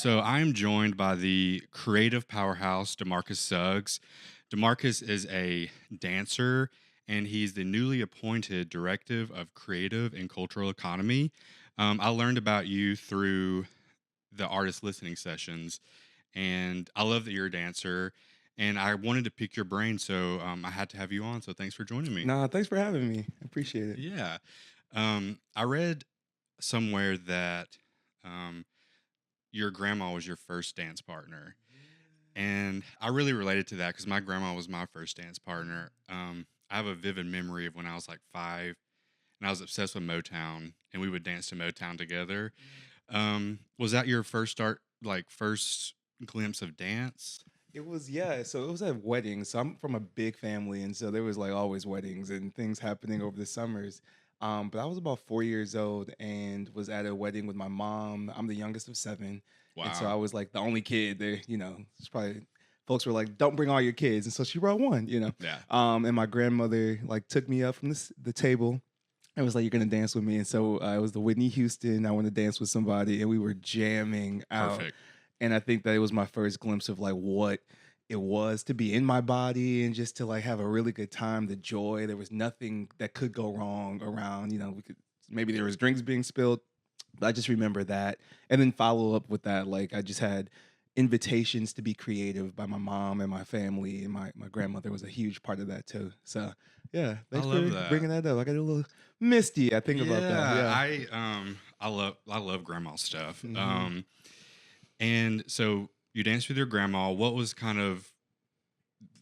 So I'm joined by the creative powerhouse, DeMarcus Suggs. DeMarcus is a dancer and he's the newly appointed directive of creative and cultural economy. I learned about you through the artist listening sessions, and I love that you're a dancer. And I wanted to pick your brain, so I had to have you on. So thanks for joining me. Nah, thanks for having me. I appreciate it. Yeah. I read somewhere that um, your grandma was your first dance partner. And I really related to that because my grandma was my first dance partner. I have a vivid memory of when I was like 5 and I was obsessed with Motown and we would dance to Motown together. Was that your first first glimpse of dance? It was yeah, so it was at weddings. So I'm from a big family, and so there was like always weddings and things happening over the summers. But I was about 4 years old and was at a wedding with my mom. I'm the youngest of seven, and so Wow. I was like the only kid there. It's probably folks were like, "Don't bring all your kids," and so she brought one. Yeah. And my grandmother like took me up from the table. I was like, "You're gonna dance with me," and so it was the Whitney Houston. I want to dance with somebody, and we were jamming out. Perfect. And I think that it was my first glimpse of like what it was to be in my body and just to like have a really good time, the joy. There was nothing that could go wrong around. We could maybe there was drinks being spilled, but I just remember that. And then follow up with that, like I just had invitations to be creative by my mom and my family, and my grandmother was a huge part of that too. So yeah, I thanks love for that. bringing that up. I got a little misty. I think about that. Yeah, Yeah. I love grandma stuff. Hmm. And so you danced with your grandma. What was kind of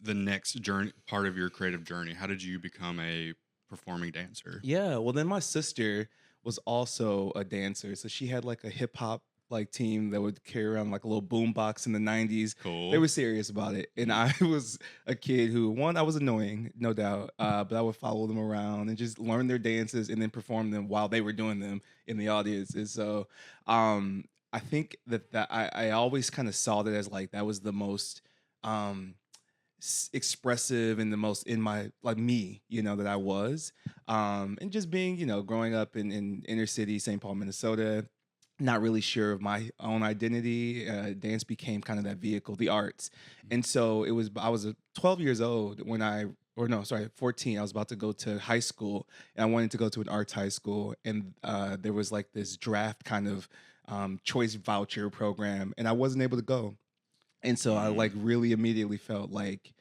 the next journey part of your creative journey? How did you become a performing dancer? Yeah, well, then my sister was also a dancer, so she had like a hip hop like team that would carry around like a little boom box in the '90s. They Cool. were serious about it, and Mm. I was a kid who one I was annoying, no doubt, but I would follow them around and just learn their dances and then perform them while they were doing them in the audience. And so, I think that I always kind of saw that as like that was the most. Um, Expressive and the most in my like me that I was, and just being growing up in inner city St. Paul, Minnesota, not really sure of my own identity. Dance became kind of that vehicle, the arts. And so I was 12 years old when I or no sorry 14. I was about to go to high school, and I wanted to go to an arts high school, and there was like this draft kind of choice voucher program, and I wasn't able to go. And so I like Mm. really immediately felt like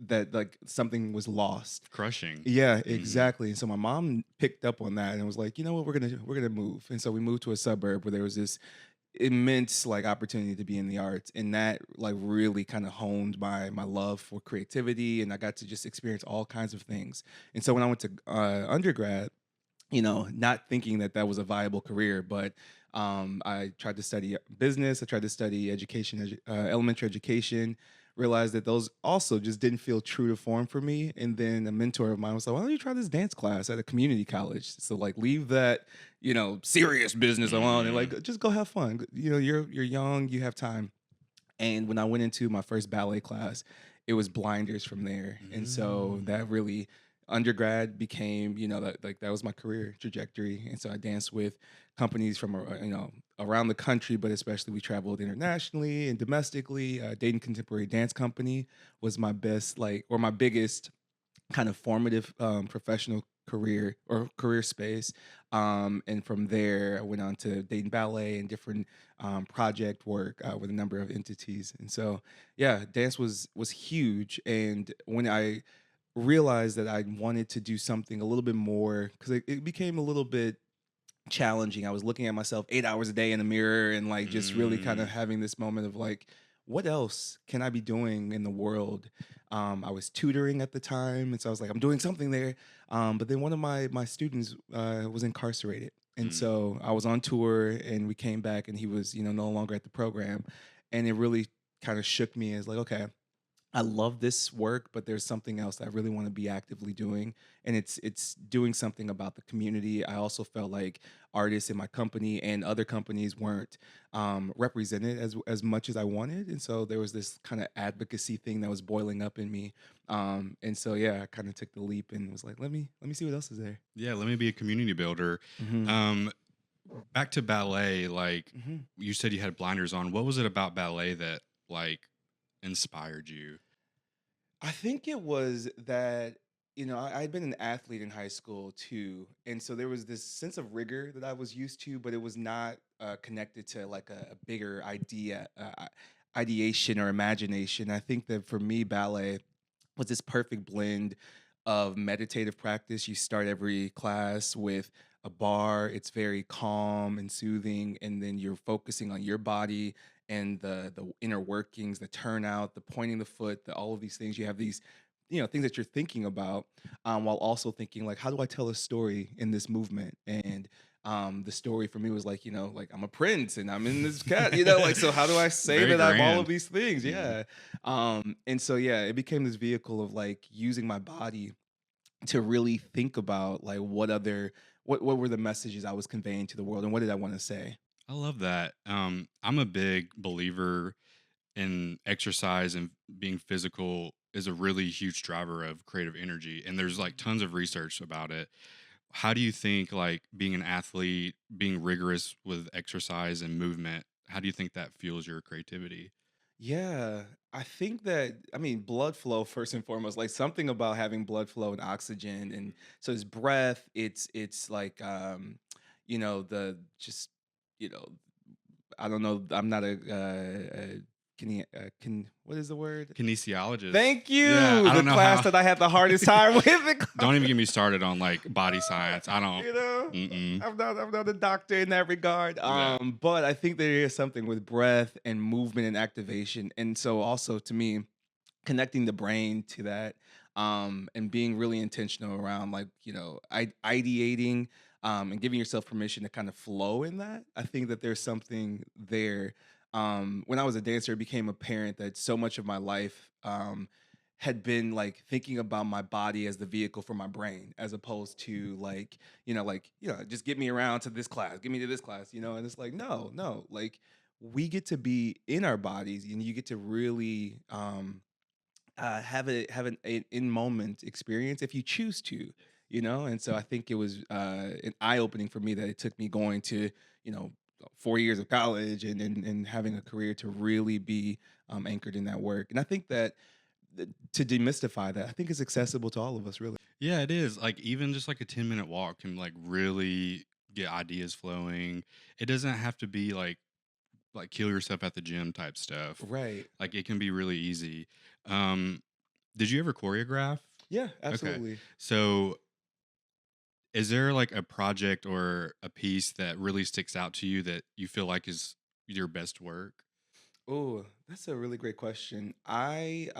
that like something was lost. Crushing. Yeah, Hmm. exactly. And so my mom picked up on that and was like, you know what, we're gonna move. And so we moved to a suburb where there was this immense like opportunity to be in the arts, and that like really kind of honed my love for creativity, and I got to just experience all kinds of things. And so when I went to undergrad, not thinking that that was a viable career, but I tried to study business. I tried to study elementary education. Realized that those also just didn't feel true to form for me. And then a mentor of mine was like, "Why don't you try this dance class at a community college? So like, leave that serious business alone and Hmm. like just go have fun. You're young, you have time." And when I went into my first ballet class, it was blinders from there. And so Mm. that really undergrad became, that was my career trajectory. And so I danced with companies from around the country, but especially we traveled internationally and domestically. Dayton Contemporary Dance Company was my best or my biggest kind of formative professional career or career space. And from there, I went on to Dayton Ballet and different project work with a number of entities. And so, yeah, dance was huge. And when I realized that I wanted to do something a little bit more, because it became a little bit challenging. I was looking at myself 8 hours a day in the mirror and like just really kind of Mm. having this moment of like, what else can I be doing in the world? I was tutoring at the time, and so I was like, I'm doing something there. But then one of my students was incarcerated, and Mm. so I was on tour, and we came back, and he was no longer at the program, and it really kind of shook me as like, okay, I love this work, but there's something else that I really want to be actively doing, and it's doing something about the community. I also felt like artists in my company and other companies weren't represented as much as I wanted, and so there was this kind of advocacy thing that was boiling up in me. And so yeah, I kind of took the leap and was like, let me see what else is there. Yeah, let me be a community builder. Hmm. Um, back to ballet, like Mhm. you said you had blinders on. What was it about ballet that like inspired you? I think it was that, I'd been an athlete in high school too. And so there was this sense of rigor that I was used to, but it was not connected to like a bigger idea, ideation or imagination. I think that for me, ballet was this perfect blend of meditative practice. You start every class with a bar, it's very calm and soothing, and then you're focusing on your body and the inner workings, the turnout, the pointing the foot, all of these things. You have these, things that you're thinking about, while also thinking like, how do I tell a story in this movement? And the story for me was like, like I'm a prince and I'm in this cat, like so how do I say Very that I'm all of grand. these things? Mhm. Yeah. And so yeah, it became this vehicle of like using my body to really think about like what were the messages I was conveying to the world and what did I want to say? I love that. I'm a big believer in exercise and being physical is a really huge driver of creative energy. And there's like tons of research about it. How do you think like being an athlete, being rigorous with exercise and movement, how do you think that fuels your creativity? Yeah, I think that I mean blood flow first and foremost, like something about having blood flow and oxygen, and so it's breath. It's like the just you know I don't know. I'm not a can what is the word? Kinesiologist. Thank Yeah, you. I The don't know class how. that I had the hardest time with. in Don't even class. get me started on like body science. I don't. you know, Mm-mm. I'm not a doctor in that regard. Yeah. But I think there is something with breath and movement and activation, and so also to me, connecting the brain to that, and being really intentional around like ideating, and giving yourself permission to kind of flow in that. I think that there's something there. When I was a dancer, it became apparent that so much of my life had been like thinking about my body as the vehicle for my brain as opposed to just get me around to this class, get me to this class, and it's like no, like we get to be in our bodies and you get to really have an in moment experience if you choose to, and so I think it was an eye opening for me that it took me going to, you know 4 years of college and having a career to really be anchored in that work. And I think that to demystify that, I think it's accessible to all of us, really. Yeah, it is. Like even just like a 10-minute walk can like really get ideas flowing. It doesn't have to be like kill yourself at the gym type stuff. Right. Like it can be really easy. Um did you ever choreograph? Yeah, Okay. absolutely. So is there like a project or a piece that really sticks out to you that you feel like is your best work? Oh, that's a really great question. I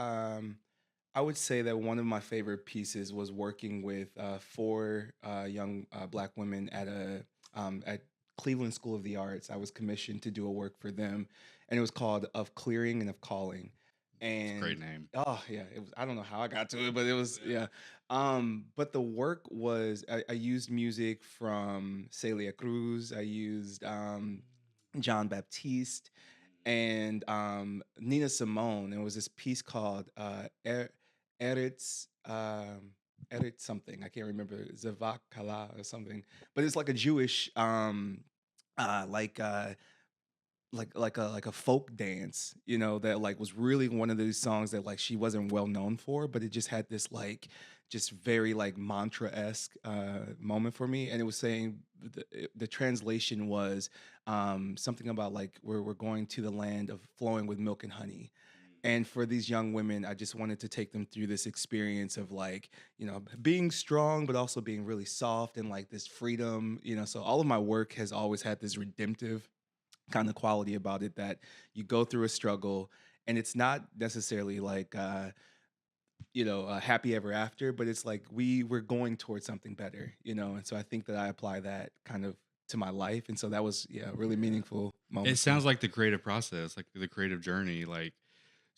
would say that one of my favorite pieces was working with four young Black women at Cleveland School of the Arts. I was commissioned to do a work for them, and it was called "Of Clearing and of Calling." It's a great And name. oh yeah, it was. I don't know how I got to it, but it was yeah. But the work was I used music from Celia Cruz. I used John Baptiste and Nina Simone. It was this piece called Eretz, Eretz something. I can't remember, Zavak Kala or something. But it's like a Jewish, uh, like uh, like a folk dance, that like was really one of those songs that like she wasn't well known for, but it just had this like just very like mantra esque moment for me, and it was saying the translation was something about like we're going to the land of flowing with milk and honey. And for these young women, I just wanted to take them through this experience of like, being strong, but also being really soft and like this freedom, So all of my work has always had this redemptive kind of quality about it that you go through a struggle and it's not necessarily like a happy ever after, but it's like we're going towards something better, and so I think that I apply that kind of to my life, and so that was yeah a really meaningful It moment for me. sounds like the creative process, like the creative journey, like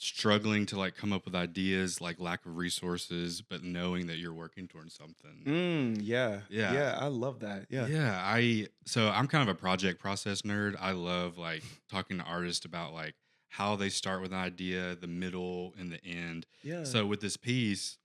struggling to like come up with ideas, like lack of resources, but knowing that you're working towards something. Yeah, Yeah. yeah, I love that. Yeah. Yeah, so I'm kind of a project process nerd. I love like talking to artists about like how they start with an idea, the middle and the end. Yeah. So with this piece,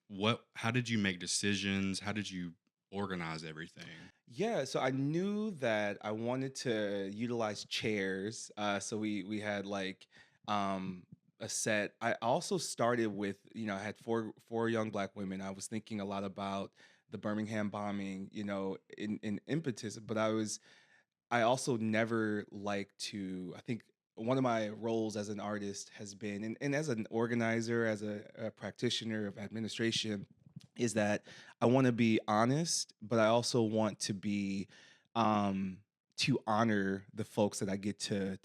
how did you make decisions? How did you organize everything? Yeah, so I knew that I wanted to utilize chairs. So we had like um a set. I also started with, I had four young black women. I was thinking a lot about the Birmingham bombing, in impetus, but I also never like to, I think one of my roles as an artist has been, and as an organizer, as a practitioner of administration, is that I want to be honest, but I also want to be, um, to honor the folks that I get to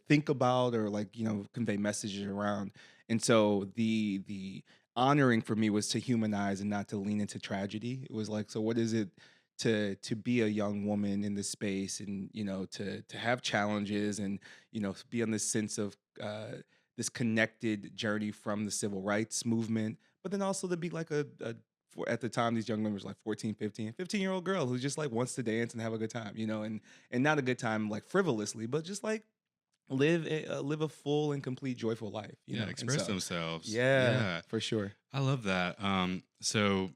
think about or like convey messages around. And so the honoring for me was to humanize and not to lean into tragedy. It was like, so what is it to be a young woman in this space, and to have challenges, and be on this sense of this connected journey from the civil rights movement, but then also to be like for at the time these young women was like 14, 15-year-old girl who just like wants to dance and have a good time, and not a good time like frivolously, but just like live a full and complete joyful life, Yeah, and express so themselves. yeah, Yeah, for sure. I love that. So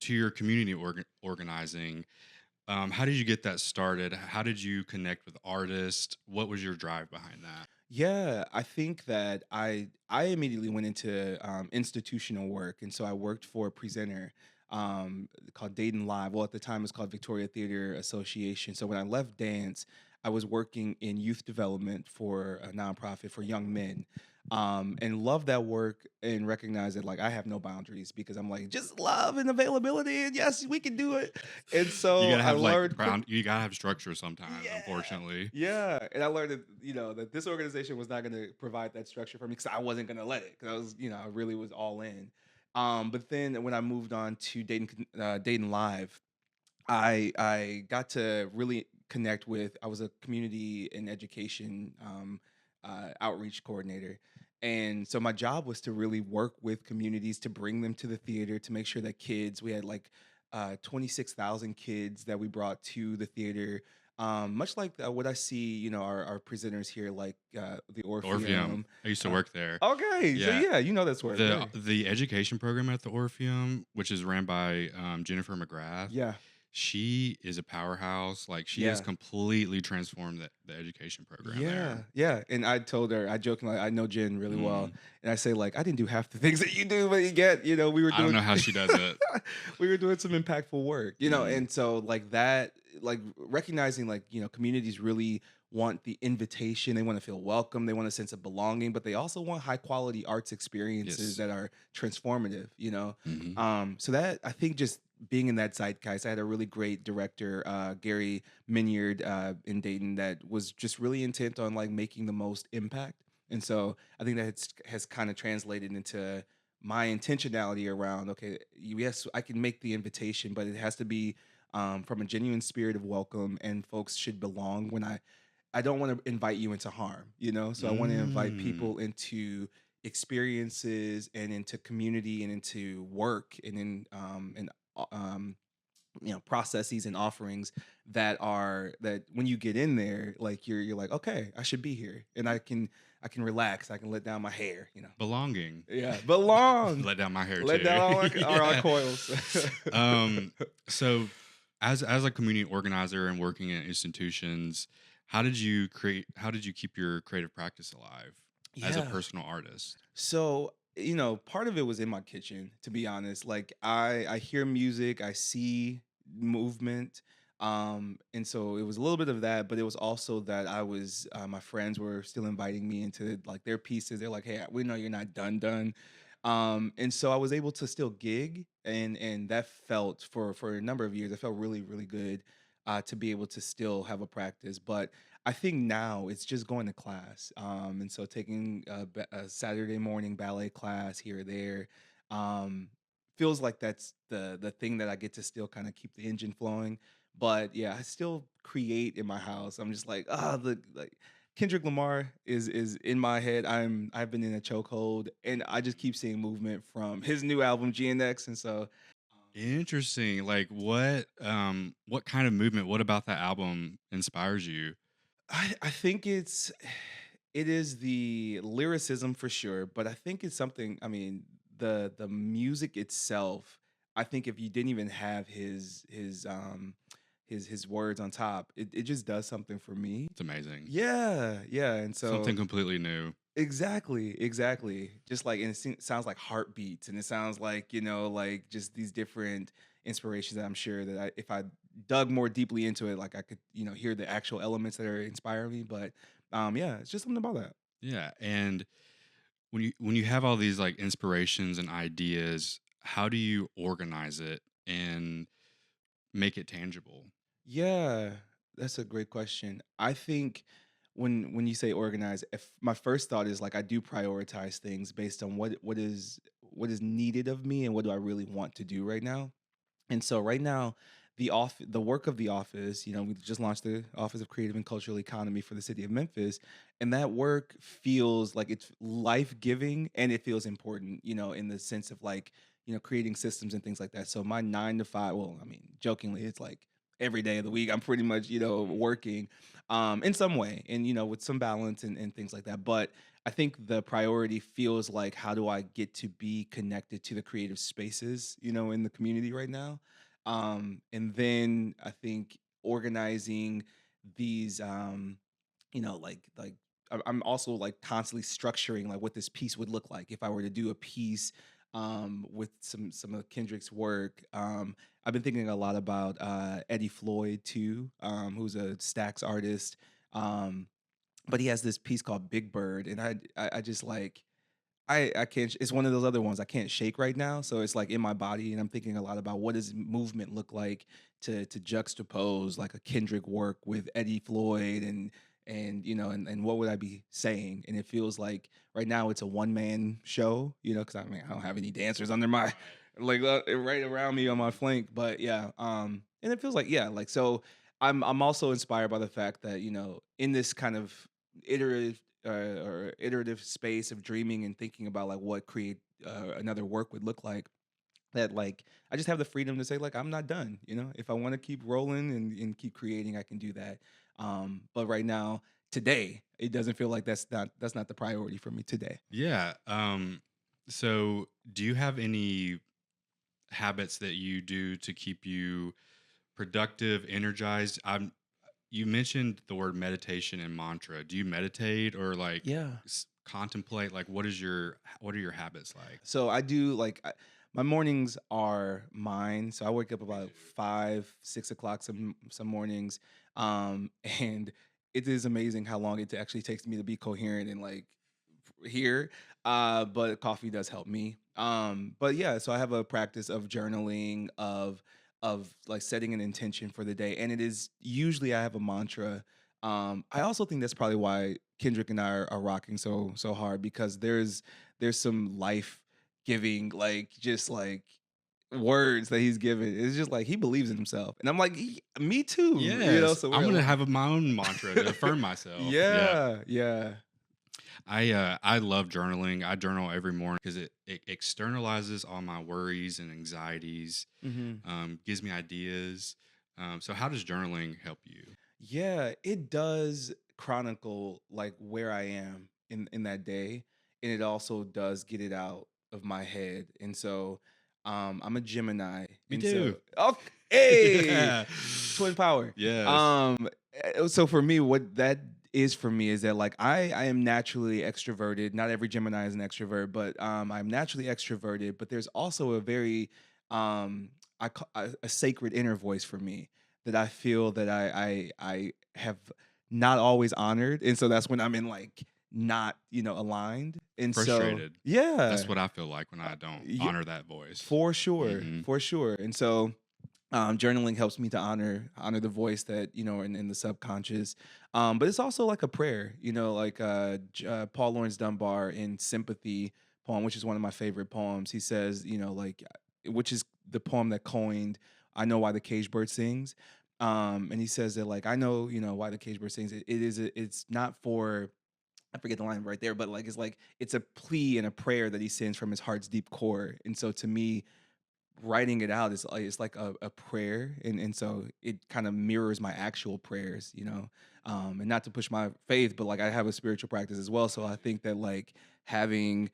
to your community organizing, how did you get that started? How did you connect with artists? What was your drive behind that? Yeah, I think that I immediately went into institutional work, and so I worked for a presenter called Dayton Live. Well, at the time, it was called Victoria Theater Association. So when I left dance, I was working in youth development for a nonprofit for young men, and loved that work and recognized that like I have no boundaries because I'm like just love and availability, and yes, we can do it. And You so gotta I have like learned quick. you gotta have structure sometimes, Yeah. unfortunately. Yeah. And I learned that, that this organization was not going to provide that structure for me because I wasn't going to let it because I was, I really was all in. But then when I moved on to Dayton Live, I got to really connect with. I was a community and education outreach coordinator, and so my job was to really work with communities to bring them to the theater to make sure that kids. We had like 26,000 kids that we brought to the theater. Much like what I see, our presenters here, like the Orpheum. Orpheum. I used to Uh, work there. okay, so Yeah. yeah, that's work, The right? the education program at the Orpheum, which is ran by Jennifer McGrath, Yeah, she is a powerhouse. Like she has yeah. completely transformed the education program there. Yeah, yeah. And I told her, I jokingly, I know Jen really well, Mm. and I say like, I didn't do half the things that you do, but you get, we were I don't doing, know how she does it. we were doing some impactful work, Mm. and so like that, like recognizing like communities really want the invitation, they want to feel welcome, they want a sense of belonging, but they also want high quality arts experiences Yes. that are transformative, Hmm. So that I think just being in that zeitgeist, I had a really great director, Gary Minyard in Dayton that was just really intent on like making the most impact. And so I think that has kind of translated into my intentionality around, okay, yes, I can make the invitation, but it has to be from a genuine spirit of welcome, and folks should belong. I don't want to invite you into harm, so I want to invite Mm. people into experiences and into community and into work and in um processes and offerings that when you get in there, like you're like, okay, I should be here, and I can relax, I can let down my hair, Belonging. yeah, belong, Let down my hair let too. down all our Yeah. coils. Um, so as a community organizer and working in institutions, how did you keep your creative practice alive as a Yeah. personal artist? So, part of it was in my kitchen, to be honest. Like I hear music, I see movement. And so it was a little bit of that, but it was also that I was my friends were still inviting me into like their pieces. They're like, "Hey, we know you're not done." And so I was able to still gig, and that felt for a number of years, it felt really, really good to be able to still have a practice. But I think now it's just going to class, and so taking a Saturday morning ballet class here or there, um, feels like that's the thing that I get to still kind of keep the engine flowing. But yeah, I still create in my house. I'm just like, the like Kendrick Lamar is in my head. I've been in a chokehold, and I just keep seeing movement from his new album GNX, and so. Interesting. Like what kind of movement, what about that album inspires you? I think it is the lyricism for sure, but I think it's something. I mean, the music itself, I think if you didn't even have his words on top, it just does something for me. It's amazing. Yeah, yeah, and Something so completely new. exactly, exactly. Just like, and sounds like heartbeats, and it sounds like, like just these different inspirations that I'm sure that if I dug more deeply into it, like I could, hear the actual elements that are inspiring me. But yeah, it's just something about that. Yeah, and when you have all these like inspirations and ideas, how do you organize it and make it tangible? Yeah, that's a great question. I think when you say organize, if my first thought is like I do prioritize things based on what is needed of me and what do I really want to do right now. And so right now, the work of the office, we just launched the Office of Creative and Cultural Economy for the City of Memphis, and that work feels like it's life giving and it feels important, in the sense of like, creating systems and things like that. So my 9 to 5, well, I mean, jokingly, it's like every day of the week I'm pretty much, working in some way, and with some balance and things like that. But I think the priority feels like how do I get to be connected to the creative spaces, in the community right now. And then I think organizing these, like I'm also like constantly structuring like what this piece would look like if I were to do a piece with some of Kendrick's work. I've been thinking a lot about Eddie Floyd too, who's a Stax artist. Um, but he has this piece called Big Bird, and I just like I can't. It's one of those other ones I can't shake right now. So it's like in my body, and I'm thinking a lot about what does movement look like to juxtapose like a Kendrick work with Eddie Floyd, and what would I be saying? And it feels like right now it's a one man show, because I mean I don't have any dancers under my like right around me on my flank, but yeah, and it feels like yeah, like so. I'm also inspired by the fact that in this kind of iterative or iterative space of dreaming and thinking about like what create another work would look like, that like I just have the freedom to say like I'm not done. If I want to keep rolling and keep creating, I can do that. But right now, today, it doesn't feel like that's not the priority for me today. Yeah. So do you have any habits that you do to keep you productive, energized? You mentioned the word meditation and mantra. Do you meditate or like Yeah. contemplate? Like, what are your habits like? So I do like my mornings are mine. So I wake up about 5, 6 o'clock some mornings, and it is amazing how long it actually takes me to be coherent and like here. But coffee does help me. But yeah, so I have a practice of journaling, of like setting an intention for the day, and it is usually I have a mantra. I also think that's probably why Kendrick and I are rocking so hard, because there's some life giving, like just like words that he's given. It's just like he believes in himself, and I'm like, Me too," Yes, So I'm we're gonna aligned. have my own mantra to affirm myself. Yeah, Yeah, yeah. I love journaling. I journal every morning because it externalizes all my worries and anxieties, Hmm. gives me ideas. So how does journaling help you? Yeah, it does chronicle like where I am in that day, and it also does get it out of my head. And so I'm a Gemini, Me and too. so oh hey, Yeah. twin power. Yes. So for me, what that is for me is that like I am naturally extroverted. Not every Gemini is an extrovert, but I'm naturally extroverted, but there's also a very a sacred inner voice for me that I feel that I have not always honored, and so that's when I'm in like not aligned, and so Frustrated. yeah, That's what I feel like when I don't yeah, honor that voice. for sure, Hmm. for sure, and so journaling helps me to honor the voice that in the subconscious, but it's also like a prayer, like Paul Lawrence Dunbar in Sympathy poem, which is one of my favorite poems. He says, like, which is the poem that coined "I Know Why the Cage Bird Sings," and he says that like I know why the cage bird sings. It's not for, I forget the line right there, but like it's a plea and a prayer that he sends from his heart's deep core, and so to me writing it out is like it's like a prayer, and so it kind of mirrors my actual prayers, and not to push my faith, but like I have a spiritual practice as well, so I think that like having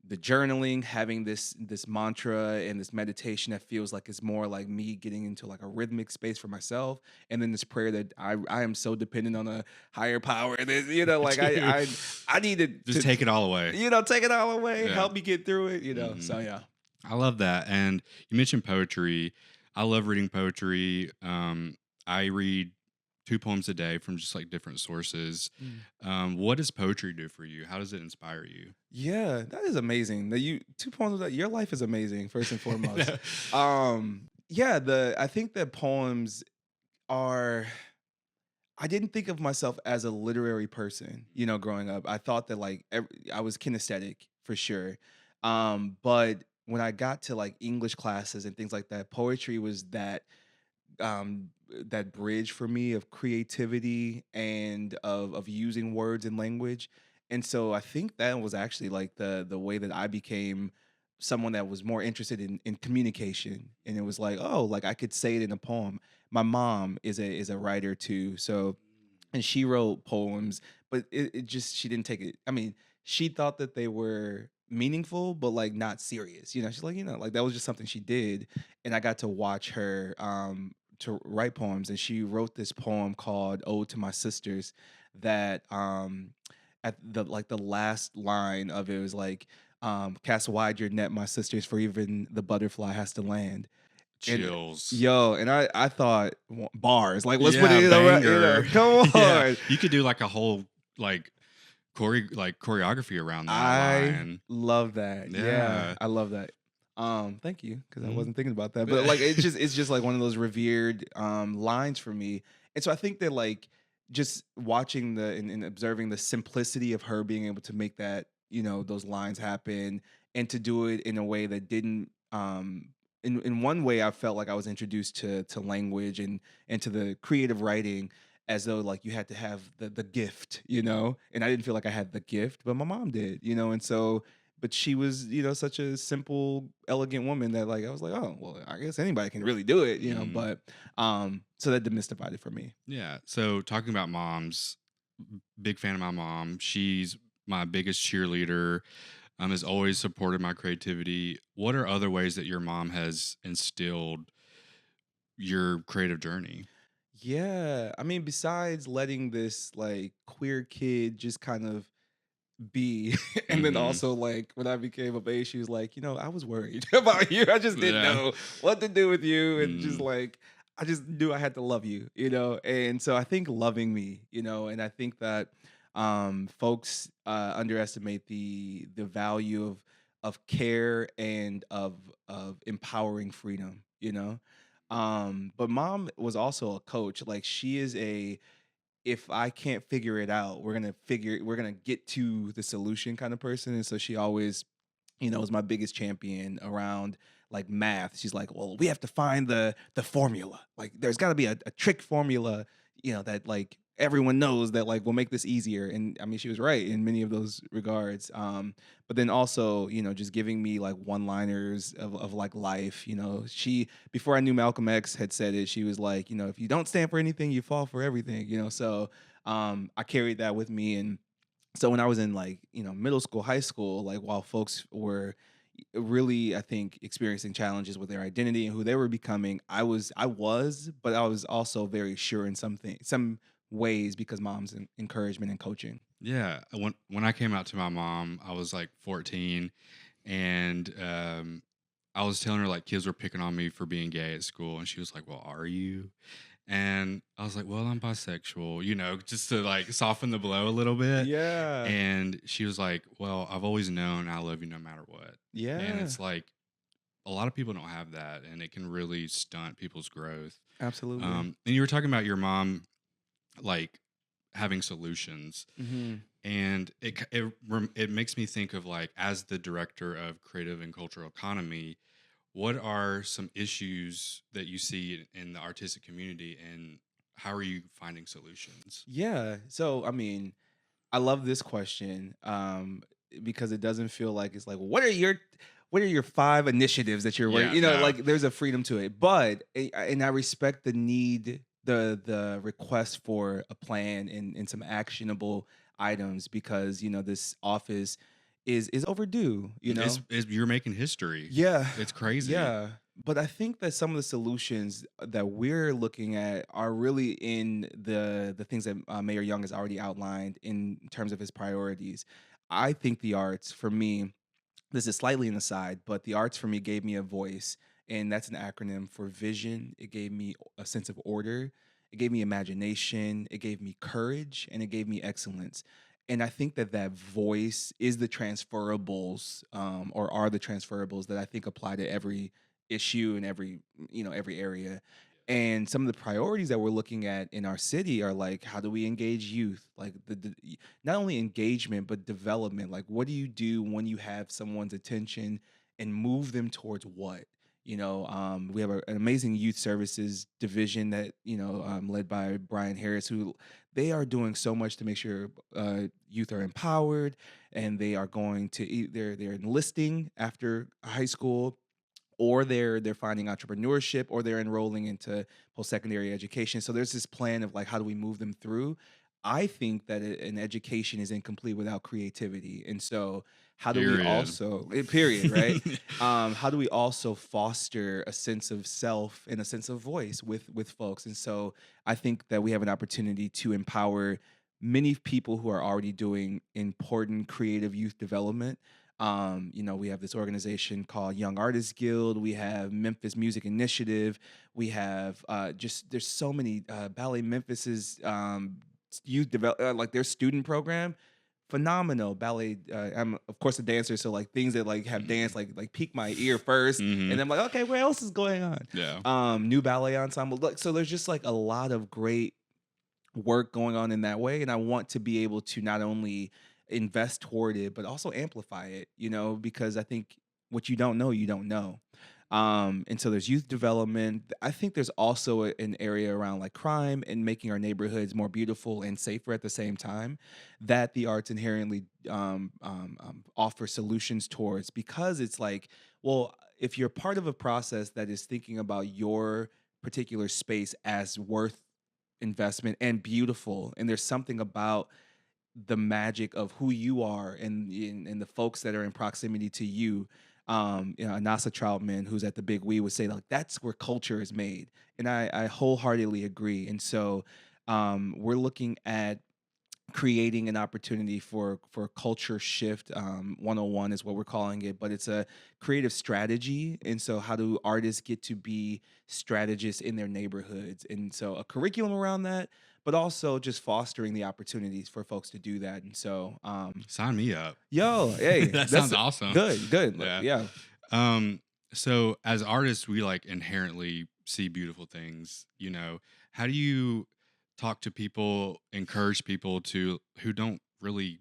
the journaling, having this mantra and this meditation that feels like it's more like me getting into like a rhythmic space for myself, and then this prayer that I am so dependent on a higher power that, like Dude, I needed just take it all away. take it all away, Yeah. help me get through it, Mhm. so yeah. I love that. And you mentioned poetry. I love reading poetry. I read 2 poems a day from just like different sources. Mm. What does poetry do for you? How does it inspire you? Yeah, that is amazing. That you 2 poems of that. Your life is amazing, first and foremost. Yeah. Yeah, the I think that poems are. I didn't think of myself as a literary person, growing up. I thought that like I was kinesthetic for sure. But when I got to like English classes and things like that, poetry was that bridge for me of creativity and of using words and language. And so I think that was actually like the way that I became someone that was more interested in communication. And it was like, oh, like I could say it in a poem. My mom is a writer too. So, and she wrote poems, but it just she didn't take it. I mean, she thought that they were meaningful, but like not serious. She's like, like that was just something she did. And I got to watch her to write poems, and she wrote this poem called "Ode to My Sisters." That at the last line of it was like, "Cast wide your net, my sisters, for even the butterfly has to land." And Chills. yo, and I thought bars like let's put Yeah, it in banger. come Yeah, on. you could do like a whole like choreography around that I line. love that. Yeah, Yeah. I love that. Thank you, because I Mhm. wasn't thinking about that. But like it's just like one of those revered lines for me. And so I think that like just watching and observing the simplicity of her being able to make that, those lines happen, and to do it in a way that didn't in one way I felt like I was introduced to language and to the creative writing, as though like you had to have the gift, and I didn't feel like I had the gift, but my mom did, and so but she was, such a simple, elegant woman that like I was like, oh well, I guess anybody can really do it, Mhm. but so that demystified it for me. Yeah. So talking about moms, big fan of my mom. She's my biggest cheerleader. Has always supported my creativity. What are other ways that your mom has instilled your creative journey? Yeah, I mean, besides letting this like queer kid just kind of be, and then Hmm. also like when I became of age, she was like, I was worried about you. I just didn't Yeah. know what to do with you, and just Mm. like I just knew I had to love you, And so I think loving me, and I think that folks underestimate the value of care and of empowering freedom, But mom was also a coach. Like she is a if I can't figure it out, we're gonna get to the solution kind of person. And so she always, was my biggest champion around like math. She's like, well, we have to find the formula. Like there's gotta be a trick formula, that like everyone knows that like will make this easier. And I mean she was right in many of those regards. But then also, just giving me like one-liners of like life. She before I knew Malcolm X had said it, she was like, if you don't stand for anything, you fall for everything, So I carried that with me. And so when I was in like, middle school, high school, like while folks were really, I think, experiencing challenges with their identity and who they were becoming, but I was also very sure in some ways because mom's encouragement and coaching. Yeah. When I came out to my mom, I was like 14, and I was telling her like kids were picking on me for being gay at school, and she was like, "Well, are you?" And I was like, "Well, I'm bisexual," just to like soften the blow a little bit. Yeah. And she was like, "Well, I've always known I love you no matter what." And Yeah. it's like a lot of people don't have that, and it can really stunt people's growth. Absolutely. And you were talking about your mom, like having solutions, Hmm. and it makes me think of like as the director of creative and cultural economy, what are some issues that you see in the artistic community, and how are you finding solutions? Yeah. So, I mean, I love this question because it doesn't feel like it's like, what are your 5 initiatives that you're working? Yeah, no. Like there's a freedom to it, but and I respect the need, the request for a plan and some actionable items because this office is overdue, you know? It's you're making history. Yeah. It's crazy. Yeah. But I think that some of the solutions that we're looking at are really in the things that Mayor Young has already outlined in terms of his priorities. I think the arts, for me, this is slightly an aside, but the arts for me gave me a voice, and that's an acronym for vision. It gave me a sense of order. It gave me imagination. It gave me courage, and it gave me excellence. And I think that that voice is the transferables, or are the transferables that I think apply to every issue and every every area. And some of the priorities that we're looking at in our city are like, how do we engage youth? Like not only engagement but development. Like, what do you do when you have someone's attention and move them towards what? We have an amazing youth services division that led by Brian Harris, who they are doing so much to make sure youth are empowered, and they are going to they're enlisting after high school, or they're finding entrepreneurship, or they're enrolling into post-secondary education. So there's this plan of like, how do we move them through? I think that an education is incomplete without creativity. And so how do we Period. also period, right? How do we also foster a sense of self and a sense of voice with folks? And so I think that we have an opportunity to empower many people who are already doing important creative youth development. We have this organization called Young Artists Guild. We have Memphis Music Initiative. We have just there's so many Ballet Memphis's youth develop like their student program, phenomenal ballet. I'm of course a dancer, so like things that like have dance like pique my ear first, Mhm. and I'm like, okay, what else is going on? Yeah. New ballet ensemble. Look, so there's just like a lot of great work going on in that way, and I want to be able to not only invest toward it but also amplify it, because I think what you don't know, you don't know. And so there's youth development. I think there's also an area around like crime and making our neighborhoods more beautiful and safer at the same time, that the arts inherently offer solutions towards, because it's like, well, if you're part of a process that is thinking about your particular space as worth investment and beautiful, and there's something about the magic of who you are and the folks that are in proximity to you. Nasa Troutman, who's at the Big We, would say like that's where culture is made, and I wholeheartedly agree. And so we're looking at creating an opportunity for culture shift. 101 is what we're calling it, but it's a creative strategy. And so how do artists get to be strategists in their neighborhoods? And so a curriculum around that, but also just fostering the opportunities for folks to do that. And so Sign me up. yo, hey, That that's sounds awesome. good. Yeah. Yeah. Um, so as artists, we like inherently see beautiful things, How do you talk to people, encourage people to who don't really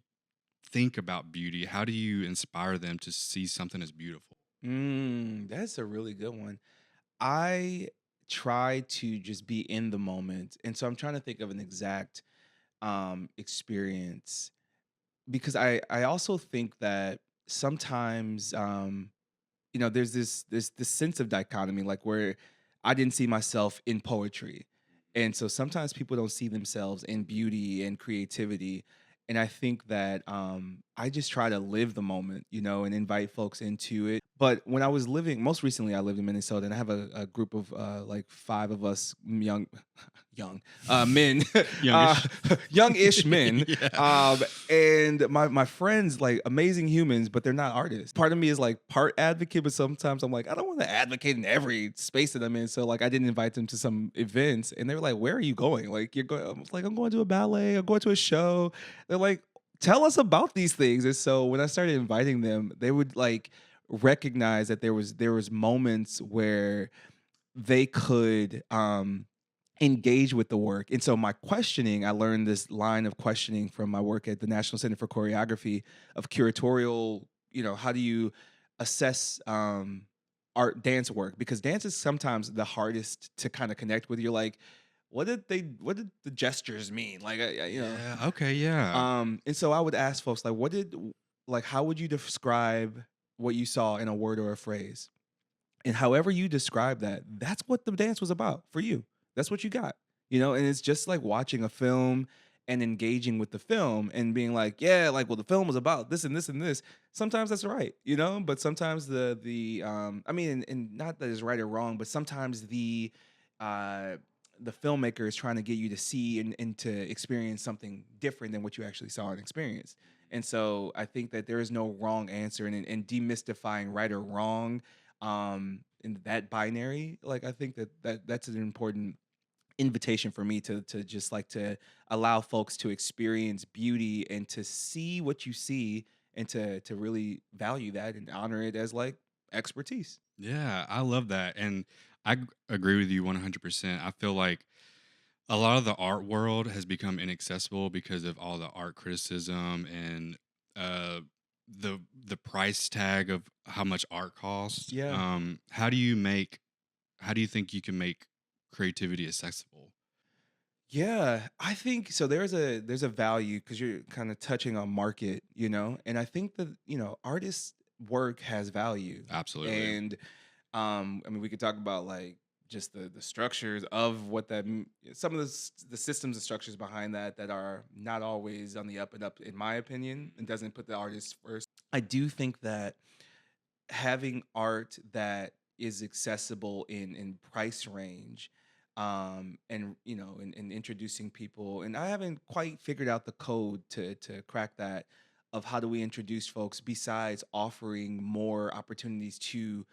think about beauty? How do you inspire them to see something as beautiful? That's a really good one. I try to just be in the moment. And so I'm trying to think of an exact experience, because I also think that sometimes there's this sense of dichotomy, like where I didn't see myself in poetry, and so sometimes people don't see themselves in beauty and creativity. And I think that I just try to live the moment, and invite folks into it. But when I was living, most recently I lived in Minnesota, and I have a group of like five of us young men, uh, Youngish. youngish men. Yeah. And my friends, like amazing humans, but they're not artists. Part of me is like part advocate, but sometimes I'm like, I don't want to advocate in every space that I'm in. So like I didn't invite them to some events, and they were like, "Where are you going?" Like you're going. I was like, "I'm going to a ballet. I'm going to a show." They're like, "Tell us about these things." And so when I started inviting them, they would like recognize that there was moments where they could engage with the work. And so my questioning, I learned this line of questioning from my work at the National Center for Choreography, of curatorial, how do you assess art dance work? Because dance is sometimes the hardest to kind of connect with. You're like, what did the gestures mean? Like Yeah. Okay. Yeah. and so I would ask folks like, how would you describe what you saw in a word or a phrase? And however you describe that, that's what the dance was about for you. That's what you got. And it's just like watching a film, and engaging with the film and being like, yeah, like, well, the film was about this and this and this. Sometimes that's right, but sometimes I mean, and not that it's right or wrong, but sometimes uh the filmmaker is trying to get you to see and to experience something different than what you actually saw and experienced. And so I think that there is no wrong answer, and demystifying right or wrong in that binary, like, I think that's an important invitation for me to just like to allow folks to experience beauty and to see what you see and to really value that and honor it as like expertise. Yeah, I love that. And agree with you 100%. I feel like a lot of the art world has become inaccessible because of all the art criticism and uh, the price tag of how much art costs. Yeah. How do you think you can make creativity accessible? Yeah, I think so. There's a value because you're kind of touching on market, and I think that artists' work has value, Absolutely. and I mean we could talk about like just the structures of what some of the systems and structures behind that are not always on the up and up, in my opinion, and doesn't put the artist first. I do think that having art that is accessible in price range, and and introducing people, and I haven't quite figured out the code to crack that, of how do we introduce folks besides offering more opportunities to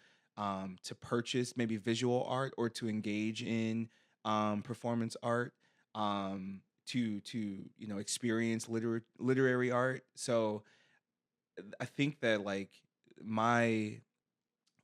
purchase maybe visual art or to engage in performance art, to experience literary art. So I think that like my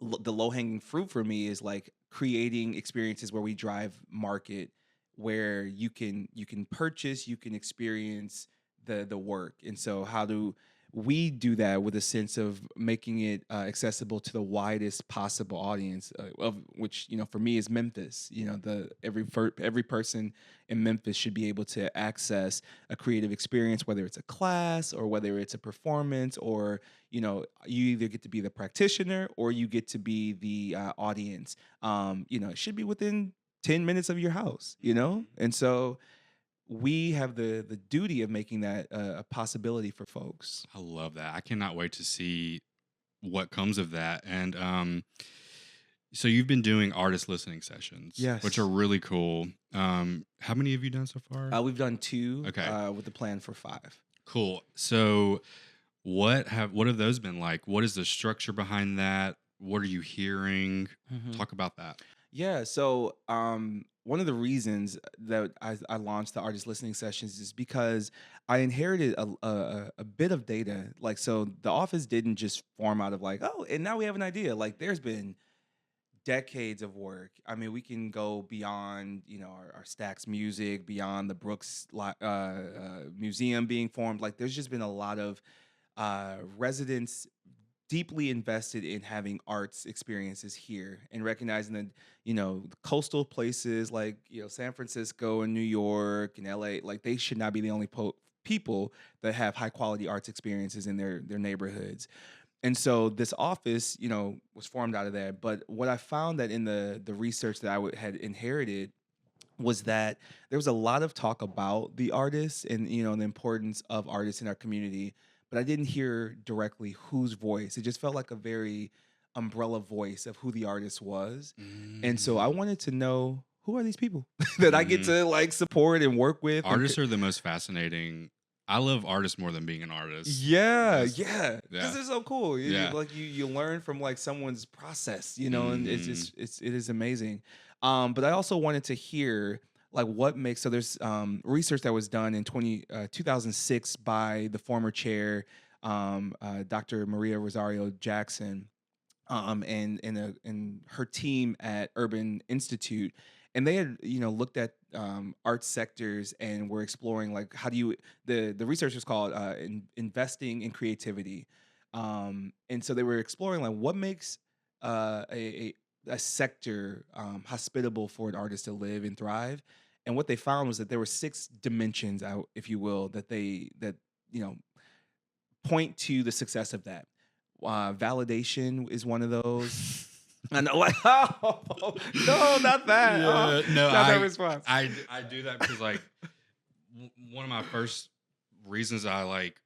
the low hanging fruit for me is like creating experiences where we drive market, where you can purchase, you can experience the work. And so how do we do that with a sense of making it accessible to the widest possible audience, of which for me is Memphis. The every person in Memphis should be able to access a creative experience, whether it's a class or whether it's a performance, or you either get to be the practitioner or you get to be the audience. It should be within 10 minutes of your house, and so we have the duty of making that a possibility for folks. I love that. I cannot wait to see what comes of that. And so you've been doing artist listening sessions, which are Yes. really cool. How many have you done so far? We've done two, Okay. with the plan for five. Cool. So what have those been like? What is the structure behind that? What are you hearing? Talk about that. Yeah. So one of the reasons that I launched the artist listening sessions is because I inherited a bit of data. Like, so the office didn't just form out of like, oh, and now we have an idea. Like, there's been decades of work. I mean, we can go beyond, our Stax music, beyond the Brooks Museum being formed. Like, there's just been a lot of residents deeply invested in having arts experiences here, and recognizing that the coastal places like San Francisco and New York and LA, like, they should not be the only people that have high quality arts experiences in their neighborhoods. And so this office was formed out of that. But what I found that in the research that had inherited was that there was a lot of talk about the artists and the importance of artists in our community, but I didn't hear directly whose voice. It just felt like a very umbrella voice of who the artist was. And so I wanted to know, who are these people that I get to like support and work with. Artists are the most fascinating. I love artists more than being an artist. Yeah, Yes. yeah. Yeah. This is so cool. Yeah. Like you learn from like someone's process, and it is amazing. But I also wanted to hear like what makes, so there's research that was done in 2006 by the former chair, Dr. Maria Rosario Jackson, and her team at Urban Institute, and they had looked at art sectors and were exploring like how do you the research was called investing in creativity, and so they were exploring like what makes a sector hospitable for an artist to live and thrive. And what they found was that there were six dimensions out, if you will, that you know point to the success of that. Validation is one of those. I know, like, oh, no, not that. Yeah, no, not that response. I do that because like one of my first reasons I like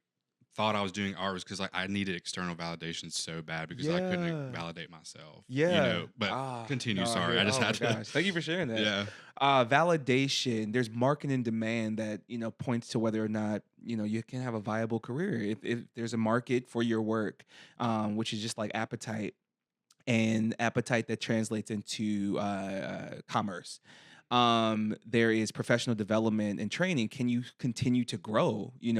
thought I was doing art was because like I needed external validation so bad because I couldn't Yeah. validate myself, Yeah. But continue. No, I Sorry, hear. I just Oh had my to. gosh. Thank you for sharing that. Yeah, Validation. There's market and demand that, points to whether or not, you can have a viable career. If there's a market for your work, which is just like appetite, and appetite that translates into commerce. There is professional development and training. Can you continue to grow, in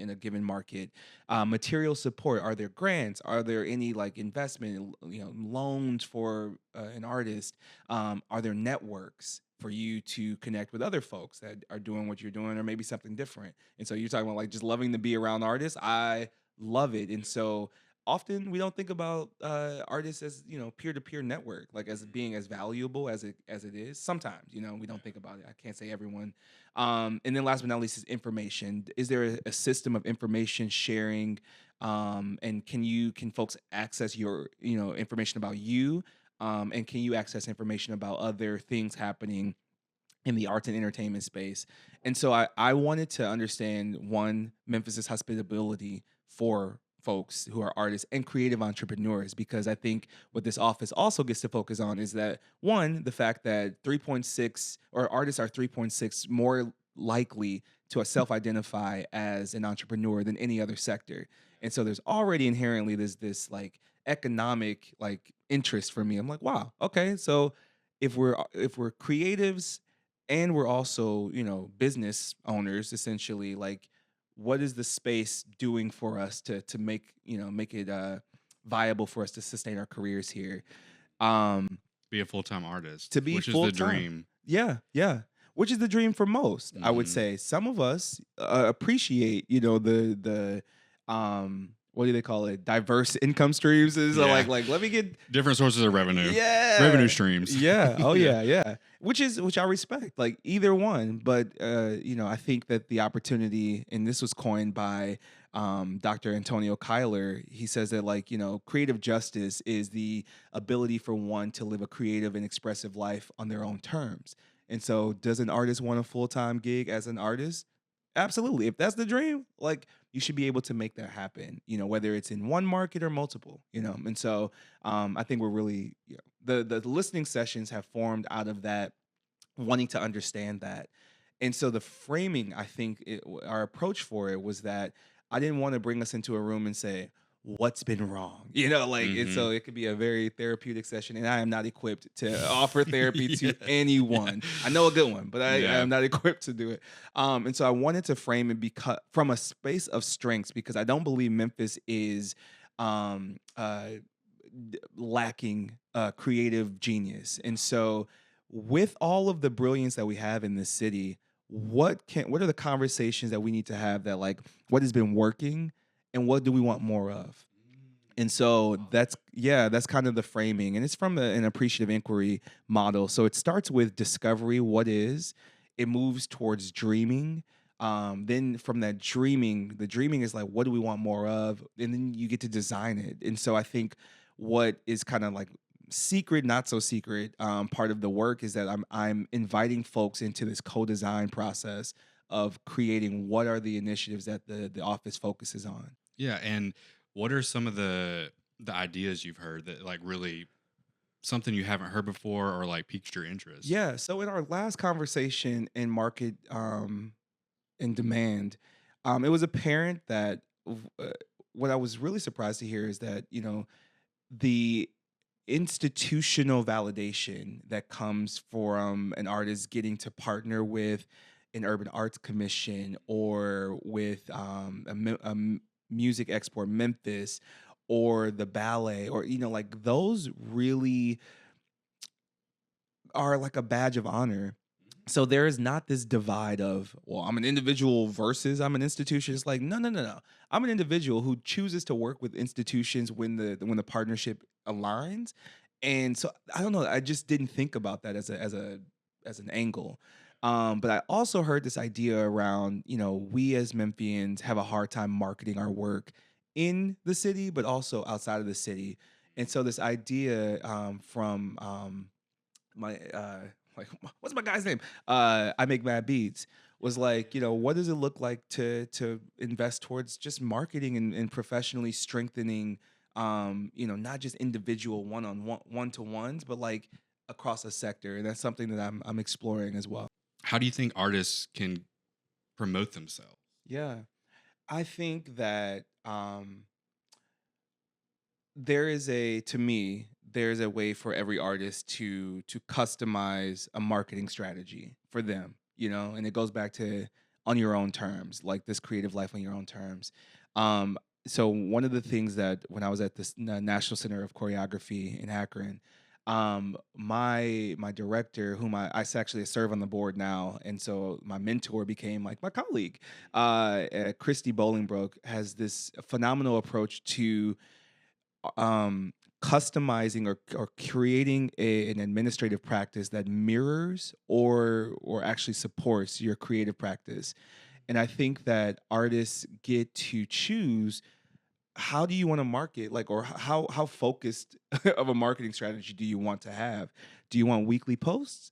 a given market? Material support. Are there grants? Are there any like investment, loans for an artist? Are there networks for you to connect with other folks that are doing what you're doing, or maybe something different? And so you're talking about like just loving to be around artists. I love it, and so often we don't think about artists as peer-to-peer network, like as being as valuable as it is. Sometimes we don't think about it. I can't say everyone. And then last but not least is information. Is there a system of information sharing, and can folks access your information about you, and can you access information about other things happening in the arts and entertainment space? And so I wanted to understand, one, Memphis's hospitability for folks who are artists and creative entrepreneurs, because I think what this office also gets to focus on is that, one, the fact that 3.6 or artists are 3.6 more likely to self-identify as an entrepreneur than any other sector. And so there's already inherently this like economic like interest for me. I'm like, wow, okay, so if we're creatives and we're also business owners, essentially, like what is the space doing for us to make it viable for us to sustain our careers here, um be a full time artist, to be which is the full-time. dream. Yeah, yeah. Which is the dream for most, I would Hmm. say. Some of us appreciate, the what do they call it? Diverse income streams. Is Yeah, like let me get. different sources of revenue Yeah. streams. Yeah. Oh Yeah, yeah, yeah. Which I respect. Like either one, but I think that the opportunity, and this was coined by Dr. Antonio Kyler. He says that like, creative justice is the ability for one to live a creative and expressive life on their own terms. And so, does an artist want a full-time gig as an artist? Absolutely. If that's the dream, like you should be able to make that happen, whether it's in one market or multiple. And so I think we're really, the listening sessions have formed out of that, wanting to understand that. And so the framing, I think our approach for it was that I didn't want to bring us into a room and say, what's been wrong? Like, and hmm so it could be a very therapeutic session. And I am not equipped to offer therapy yeah, to anyone. I know a good one, but I yeah. am not equipped to do it. And so I wanted to frame it from a space of strengths, because I don't believe Memphis is um, uh, lacking creative genius. And so, with all of the brilliance that we have in this city, what are the conversations that we need to have, that like what has been working and what do we want more of? And so that's kind of the framing, and it's from an appreciative inquiry model. So it starts with discovery, what is, it moves towards dreaming. Then from that dreaming, the dreaming is like, what do we want more of? And then you get to design it. And so I think what is kind of like secret, not so secret, part of the work is that I'm inviting folks into this co-design process of creating what are the initiatives that the office focuses on. Yeah, and what are some of the ideas you've heard that like really something you haven't heard before or like piqued your interest? Yeah. So in our last conversation in market and demand, it was apparent that what I was really surprised to hear is that the institutional validation that comes from an artist getting to partner with an urban arts commission, or with music export Memphis, or the ballet, or like those really are like a badge of honor. So there is not this divide of, well, I'm an individual versus I'm an institution. It's like, no, no, no, no. I'm an individual who chooses to work with institutions when the partnership aligns. And so I don't know. I just didn't think about that as an angle. But I also heard this idea around, we as Memphians have a hard time marketing our work in the city, but also outside of the city. And so this idea from my like what's my guy's name? I make mad beats, was like, what does it look like to invest towards just marketing and professionally strengthening, not just individual one-to-ones, but like across a sector. And that's something that I'm exploring as well. How do you think artists can promote themselves? Yeah. I think that there is to me, there's a way for every artist to customize a marketing strategy for them, and it goes back to on your own terms, like this creative life on your own terms. Um, so one of the things that when I was at this National Center of Choreography in Akron, my director, whom I actually serve on the board now, and so my mentor became like my colleague. Christy Bolingbroke has this phenomenal approach to um, customizing or creating an administrative practice that mirrors or actually supports your creative practice. And I think that artists get to choose how do you want to market, like, or how focused of a marketing strategy do you want to have? Do you want weekly posts?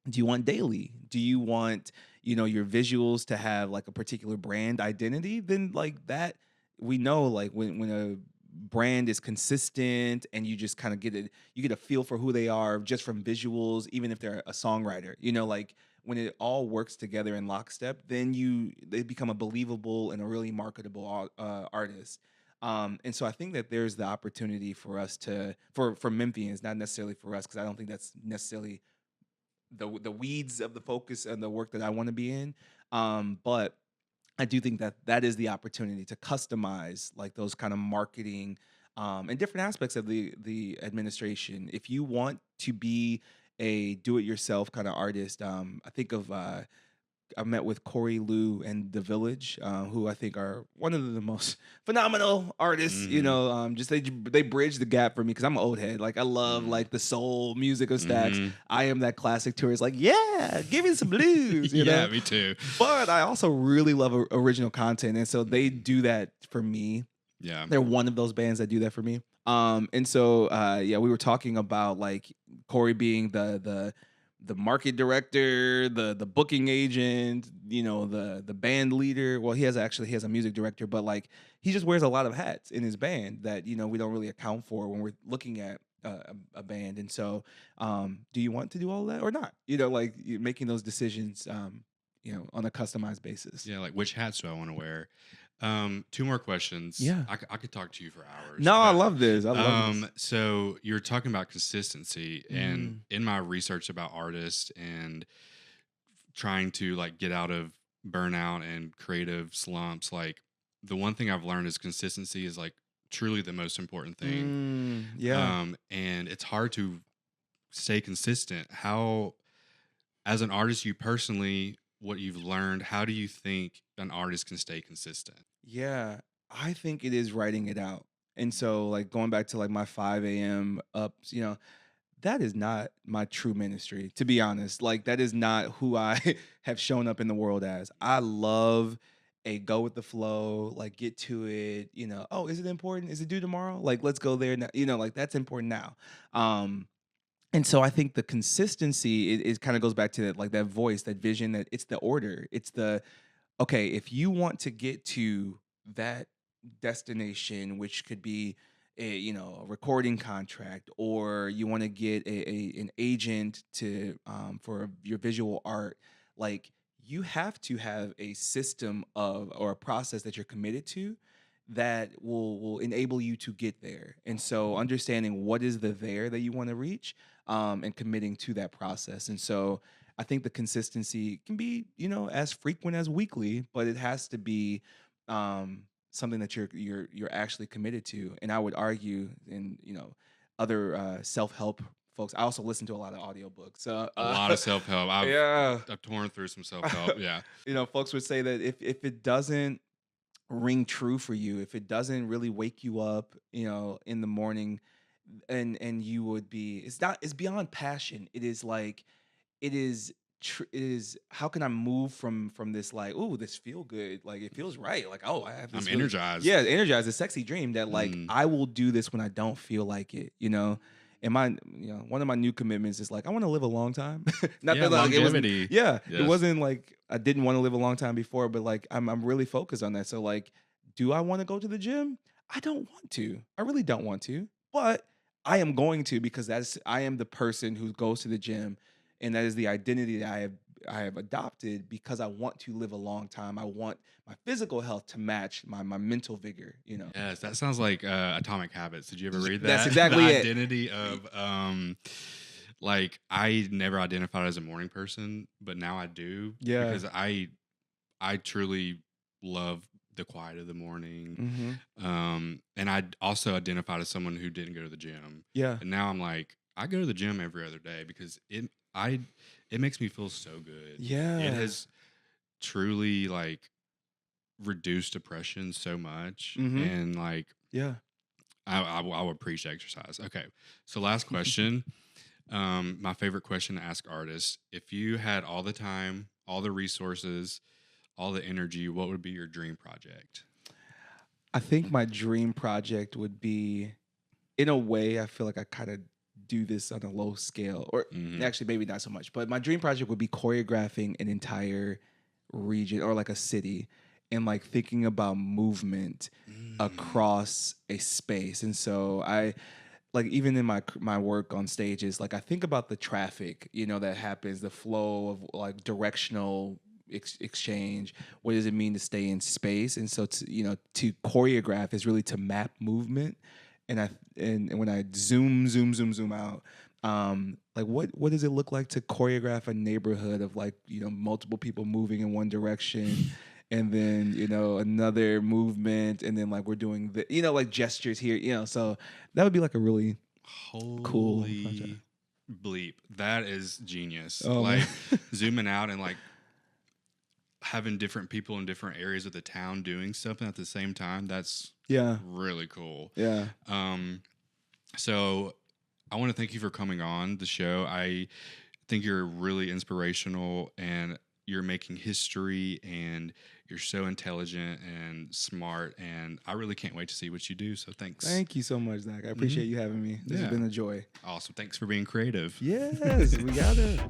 Do you want daily? Do you want, your visuals to have like a particular brand identity? Then like that, we know like when a brand is consistent and you just kind of you get a feel for who they are just from visuals, even if they're a songwriter, like when it all works together in lockstep, then they become a believable and a really marketable artist. And so I think that there's the opportunity for us for Memphians, not necessarily for us, because I don't think that's necessarily the weeds of the focus and the work that I want to be in. But I do think that that is the opportunity to customize like those kind of marketing and different aspects of the administration. If you want to be a do-it-yourself kind of artist, I think of I met with Corey Liu and The Village, who I think are one of the most phenomenal artists. Mm-hmm. Just they bridge the gap for me because I'm an old head. Like I love Mm-hmm. like the soul music of Stax. Mm-hmm. I am that classic tourist. Like yeah, give me some blues. Yeah, me too. But I also really love original content, and so they do that for me. Yeah. They're one of those bands that do that for me. And so yeah, we were talking about like Corey being the market director, the booking agent, the band leader. Well, he has a music director, but like he just wears a lot of hats in his band that we don't really account for when we're looking at a band. And so, do you want to do all that or not? Like you're making those decisions, on a customized basis. Yeah, like which hats do I want to wear? Two more questions. Yeah. I could talk to you for hours. No, I But love this. I love this. so you're talking about consistency, and Mm. in my research about artists and trying to like get out of burnout and creative slumps, like the one thing I've learned is consistency is like truly the most important thing. Yeah. And it's hard to stay consistent. How, as an artist, you personally, what you've learned, how do you think an artist can stay consistent? Yeah, I think it is writing it out. And so, like, going back to like my 5 a.m. ups, that is not my true ministry, to be honest. Like, that is not who I have shown up in the world as. I love a go with the flow, like, get to it, oh, is it important? Is it due tomorrow? Like, let's go there now, like, that's important now. Um, and so I think the consistency, it kind of goes back to that, like that voice, that vision, that it's the order, it's the okay, if you want to get to that destination, which could be a recording contract, or you want to get an agent to for your visual art, like you have to have a system of or a process that you're committed to that will enable you to get there. And so understanding what is the there that you want to reach, and committing to that process. And so I think the consistency can be, as frequent as weekly, but it has to be something that you're actually committed to. And I would argue in, other self-help folks. I also listen to a lot of audiobooks. A lot of self help. Yeah. I've torn through some self help. Yeah. Folks would say that if it doesn't ring true for you, if it doesn't really wake you up, in the morning, and you would be, it's beyond passion. It is like it is it is how can I move from this, like, oh, this feel good, like it feels right, like, oh, I have this I'm really, energized. yeah, energized, a sexy dream that like Mm. I will do this when I don't feel like it, And one of my new commitments is like I want to live a long time. Not Yeah, that like it wasn't, longevity. it Yes. wasn't like I didn't want to live a long time before, but like I'm really focused on that. So like, do I want to go to the gym? I don't want to. I really don't want to, but I am going to because I am the person who goes to the gym, and that is the identity that I have adopted because I want to live a long time. I want my physical health to match my mental vigor. Yes, that sounds like Atomic Habits. Did you ever read that? That's exactly the it. identity of like I never identified as a morning person, but now I do. Yeah. Because I truly love the quiet of the morning. And I also identified as someone who didn't go to the gym. Yeah. And now I'm like, I go to the gym every other day because it makes me feel so good. Yeah. It has truly like reduced depression so much. And like, Yeah. I would preach exercise. Okay. So last question. My favorite question to ask artists: if you had all the time, all the resources, all the energy, what would be your dream project? I think my dream project would be, in a way, I feel like I kind of do this on a low scale, or actually maybe not so much, but my dream project would be choreographing an entire region or like a city and like thinking about movement across a space. And so I like even in my work on stages, like I think about the traffic, that happens, the flow of like directional exchange. What does it mean to stay in space? And so to choreograph is really to map movement. And when I zoom out, like what does it look like to choreograph a neighborhood of like multiple people moving in one direction, and then another movement, and then like we're doing the like gestures here, so that would be like a really cool project. Holy bleep, that is genius. Oh, like man. zooming out and like having different people in different areas of the town doing something at the same time. That's really cool. Yeah. So I want to thank you for coming on the show. I think you're really inspirational and you're making history and you're so intelligent and smart, and I really can't wait to see what you do. So thanks. Thank you so much, Zach. I appreciate you having me. This has been a joy. Awesome. Thanks for being creative. Yes, we got it.